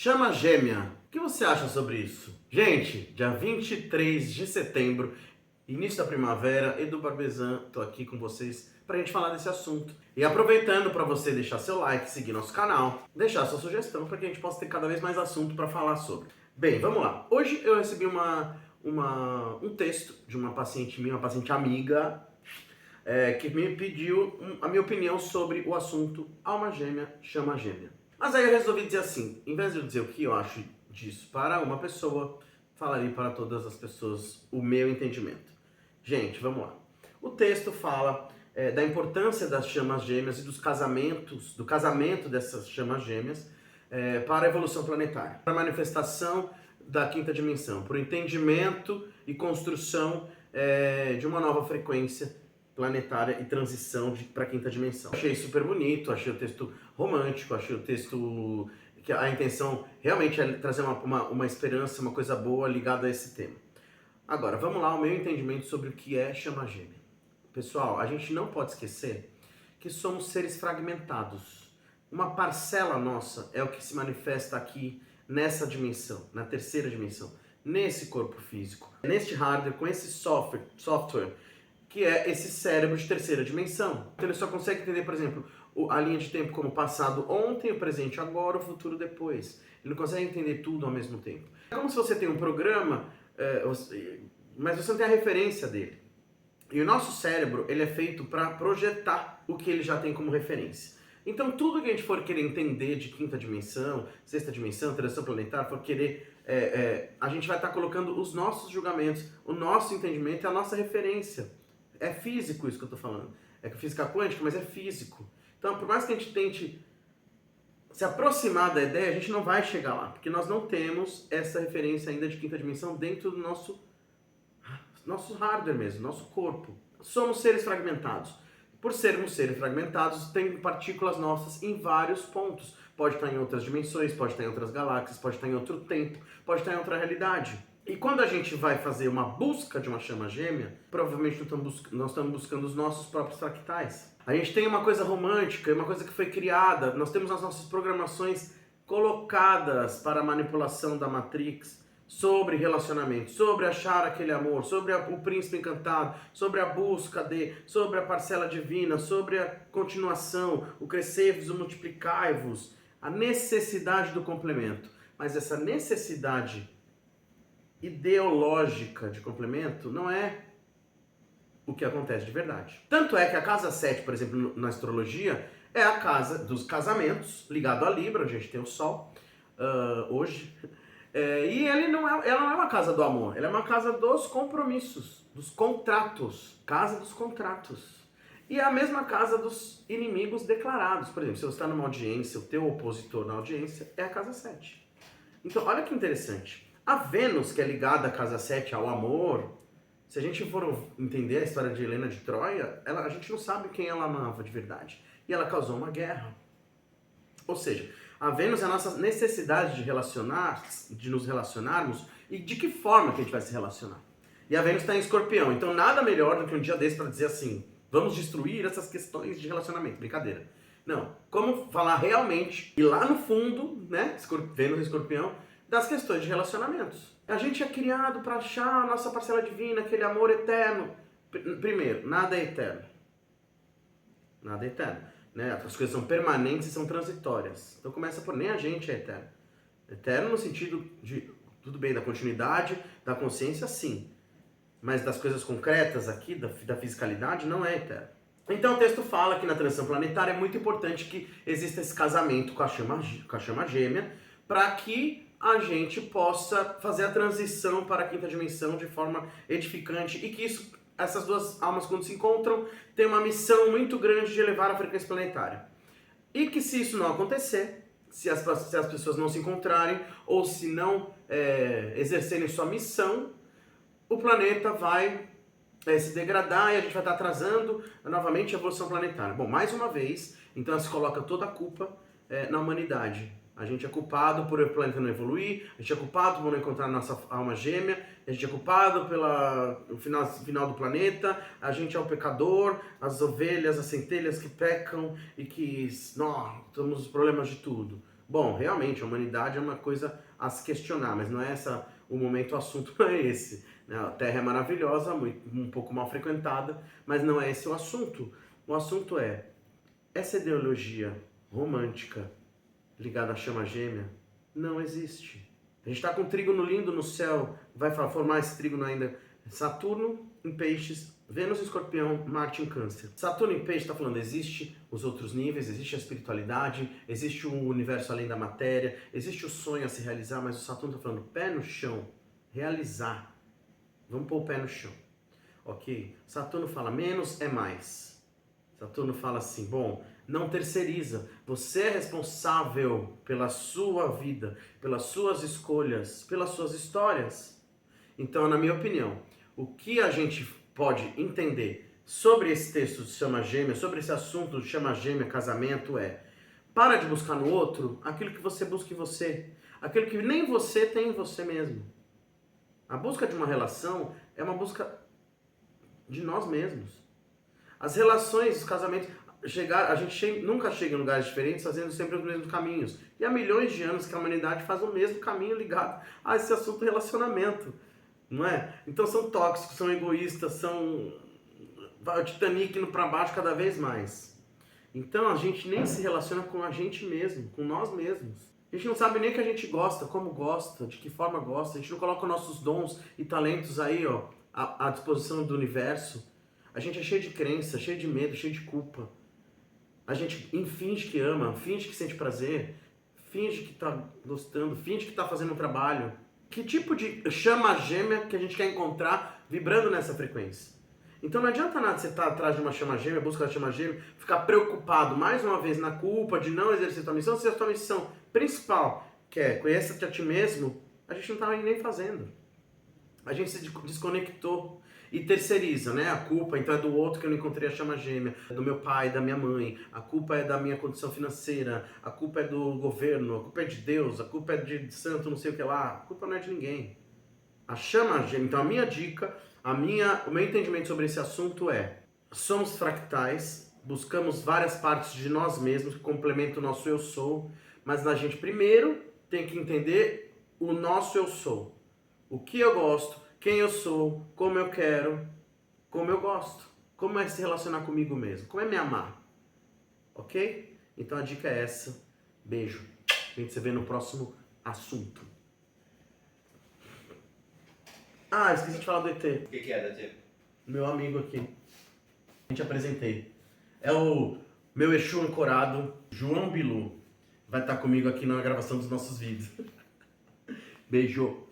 Chama gêmea. O que você acha sobre isso? Gente, dia 23 de setembro, início da primavera, Edu Barbezan, tô aqui com vocês pra gente falar desse assunto. E aproveitando para você deixar seu like, seguir nosso canal, deixar sua sugestão para que a gente possa ter cada vez mais assunto para falar sobre. Bem, vamos lá. Hoje eu recebi um texto de uma paciente minha, uma paciente amiga, que me pediu a minha opinião sobre o assunto alma gêmea, chama gêmea. Mas aí eu resolvi dizer assim, em vez de eu dizer o que eu acho disso para uma pessoa, falaria para todas as pessoas o meu entendimento. Gente, vamos lá. O texto fala da importância das chamas gêmeas e do casamento dessas chamas gêmeas para a evolução planetária, para a manifestação da quinta dimensão, para o entendimento e construção de uma nova frequência planetária e transição para a quinta dimensão. Achei super bonito, achei o texto romântico, achei o texto que a intenção realmente é trazer uma esperança, uma coisa boa ligada a esse tema. Agora, vamos lá, o meu entendimento sobre o que é chama gêmea. Pessoal, a gente não pode esquecer que somos seres fragmentados. Uma parcela nossa é o que se manifesta aqui nessa dimensão, na terceira dimensão, nesse corpo físico, neste hardware, com esse software, que é esse cérebro de terceira dimensão. Então ele só consegue entender, por exemplo, a linha de tempo como passado ontem, o presente agora, o futuro depois. Ele não consegue entender tudo ao mesmo tempo. É como se você tem um programa, mas você não tem a referência dele. E o nosso cérebro, ele é feito para projetar o que ele já tem como referência. Então tudo que a gente for querer entender de quinta dimensão, sexta dimensão, transição planetária, for querer, a gente vai estar colocando os nossos julgamentos, o nosso entendimento e a nossa referência. É físico isso que eu estou falando. É física quântica, mas é físico. Então, por mais que a gente tente se aproximar da ideia, a gente não vai chegar lá, porque nós não temos essa referência ainda de quinta dimensão dentro do nosso hardware mesmo, nosso corpo. Somos seres fragmentados. Por sermos seres fragmentados, tem partículas nossas em vários pontos. Pode estar em outras dimensões, pode estar em outras galáxias, pode estar em outro tempo, pode estar em outra realidade. E quando a gente vai fazer uma busca de uma chama gêmea, provavelmente nós estamos buscando os nossos próprios fractais. A gente tem uma coisa romântica, uma coisa que foi criada, nós temos as nossas programações colocadas para a manipulação da Matrix sobre relacionamento, sobre achar aquele amor, sobre o príncipe encantado, sobre a busca sobre a parcela divina, sobre a continuação, o crescer-vos, o multiplicai-vos, a necessidade do complemento. Mas essa necessidade ideológica de complemento não é o que acontece de verdade. Tanto é que a casa 7, por exemplo, na astrologia, é a casa dos casamentos, ligado a Libra, onde a gente tem o Sol, hoje. E ela não é uma casa do amor, ela é uma casa dos compromissos, dos contratos, casa dos contratos. E é a mesma casa dos inimigos declarados. Por exemplo, se você está numa audiência, o teu opositor na audiência é a casa 7. Então, olha que interessante. A Vênus, que é ligada à casa 7 ao amor, se a gente for entender a história de Helena de Troia, a gente não sabe quem ela amava de verdade. E ela causou uma guerra. Ou seja, a Vênus é a nossa necessidade de nos relacionarmos e de que forma que a gente vai se relacionar. E a Vênus está em Escorpião, então nada melhor do que um dia desse para dizer assim, vamos destruir essas questões de relacionamento. Brincadeira. Não, como falar realmente, e lá no fundo, né, Vênus e Escorpião, das questões de relacionamentos. A gente é criado para achar a nossa parcela divina, aquele amor eterno. Primeiro, nada é eterno. Nada é eterno. Né? As coisas são permanentes e são transitórias. Então começa por nem a gente é eterno. Eterno no sentido de, tudo bem, da continuidade, da consciência, sim. Mas das coisas concretas aqui, da fisicalidade, não é eterno. Então o texto fala que na transição planetária é muito importante que exista esse casamento com a chama gêmea, para que a gente possa fazer a transição para a quinta dimensão de forma edificante e que essas duas almas, quando se encontram, têm uma missão muito grande de elevar a frequência planetária. E que se isso não acontecer, se as pessoas não se encontrarem ou se não exercerem sua missão, o planeta vai se degradar e a gente vai estar atrasando novamente a evolução planetária. Bom, mais uma vez, então se coloca toda a culpa na humanidade. A gente é culpado por o planeta não evoluir, a gente é culpado por não encontrar nossa alma gêmea, a gente é culpado pelo final do planeta, a gente é o pecador, as ovelhas, as centelhas que pecam e que nós temos problemas de tudo. Bom, realmente, a humanidade é uma coisa a se questionar, mas não é essa o momento, o assunto não é esse. Né? A Terra é maravilhosa, um pouco mal frequentada, mas não é esse o assunto. O assunto é, essa ideologia romântica ligada à chama gêmea não existe. A gente está com um trígono lindo no céu, vai formar esse trígono ainda. Saturno em peixes, Vênus em escorpião, Marte em câncer. Saturno em peixe está falando, existe os outros níveis, existe a espiritualidade, existe o universo além da matéria, existe o sonho a se realizar, mas o Saturno está falando, pé no chão, realizar. Vamos pôr o pé no chão. Ok? Saturno fala, menos é mais. Saturno fala assim, bom, não terceiriza. Você é responsável pela sua vida, pelas suas escolhas, pelas suas histórias. Então, na minha opinião, o que a gente pode entender sobre esse texto de chama gêmea, sobre esse assunto de chama gêmea, casamento, é para de buscar no outro aquilo que você busca em você, aquilo que nem você tem em você mesmo. A busca de uma relação é uma busca de nós mesmos. As relações, os casamentos, a gente nunca chega em lugares diferentes fazendo sempre os mesmos caminhos. E há milhões de anos que a humanidade faz o mesmo caminho ligado a esse assunto relacionamento. Não é? Então são tóxicos, são egoístas, são o Titanic indo para baixo cada vez mais. Então a gente nem se relaciona com a gente mesmo, com nós mesmos. A gente não sabe nem o que a gente gosta, como gosta, de que forma gosta. A gente não coloca nossos dons e talentos aí, ó, à disposição do universo. A gente é cheio de crença, cheio de medo, cheio de culpa. A gente finge que ama, finge que sente prazer, finge que tá gostando, finge que tá fazendo um trabalho. Que tipo de chama gêmea que a gente quer encontrar vibrando nessa frequência? Então não adianta nada você estar atrás de uma chama gêmea, busca da chama gêmea, ficar preocupado mais uma vez na culpa de não exercer sua missão, se a sua missão principal, que é conheça-te a ti mesmo, a gente não está nem fazendo. A gente se desconectou e terceiriza, né? A culpa então é do outro que eu não encontrei a chama gêmea, é do meu pai, da minha mãe, a culpa é da minha condição financeira, a culpa é do governo, a culpa é de Deus, a culpa é de santo não sei o que lá, a culpa não é de ninguém. A chama gêmea, então a minha dica, o meu entendimento sobre esse assunto é, somos fractais, buscamos várias partes de nós mesmos que complementam o nosso eu sou, mas a gente primeiro tem que entender o nosso eu sou. O que eu gosto, quem eu sou, como eu quero, como eu gosto. Como é se relacionar comigo mesmo, como é me amar. Ok? Então a dica é essa. Beijo. A gente se vê no próximo assunto. Ah, esqueci de falar do ET. O que é do ET? Meu amigo aqui. A gente apresentei. É o meu Exu ancorado, João Bilu. Vai estar comigo aqui na gravação dos nossos vídeos. Beijo.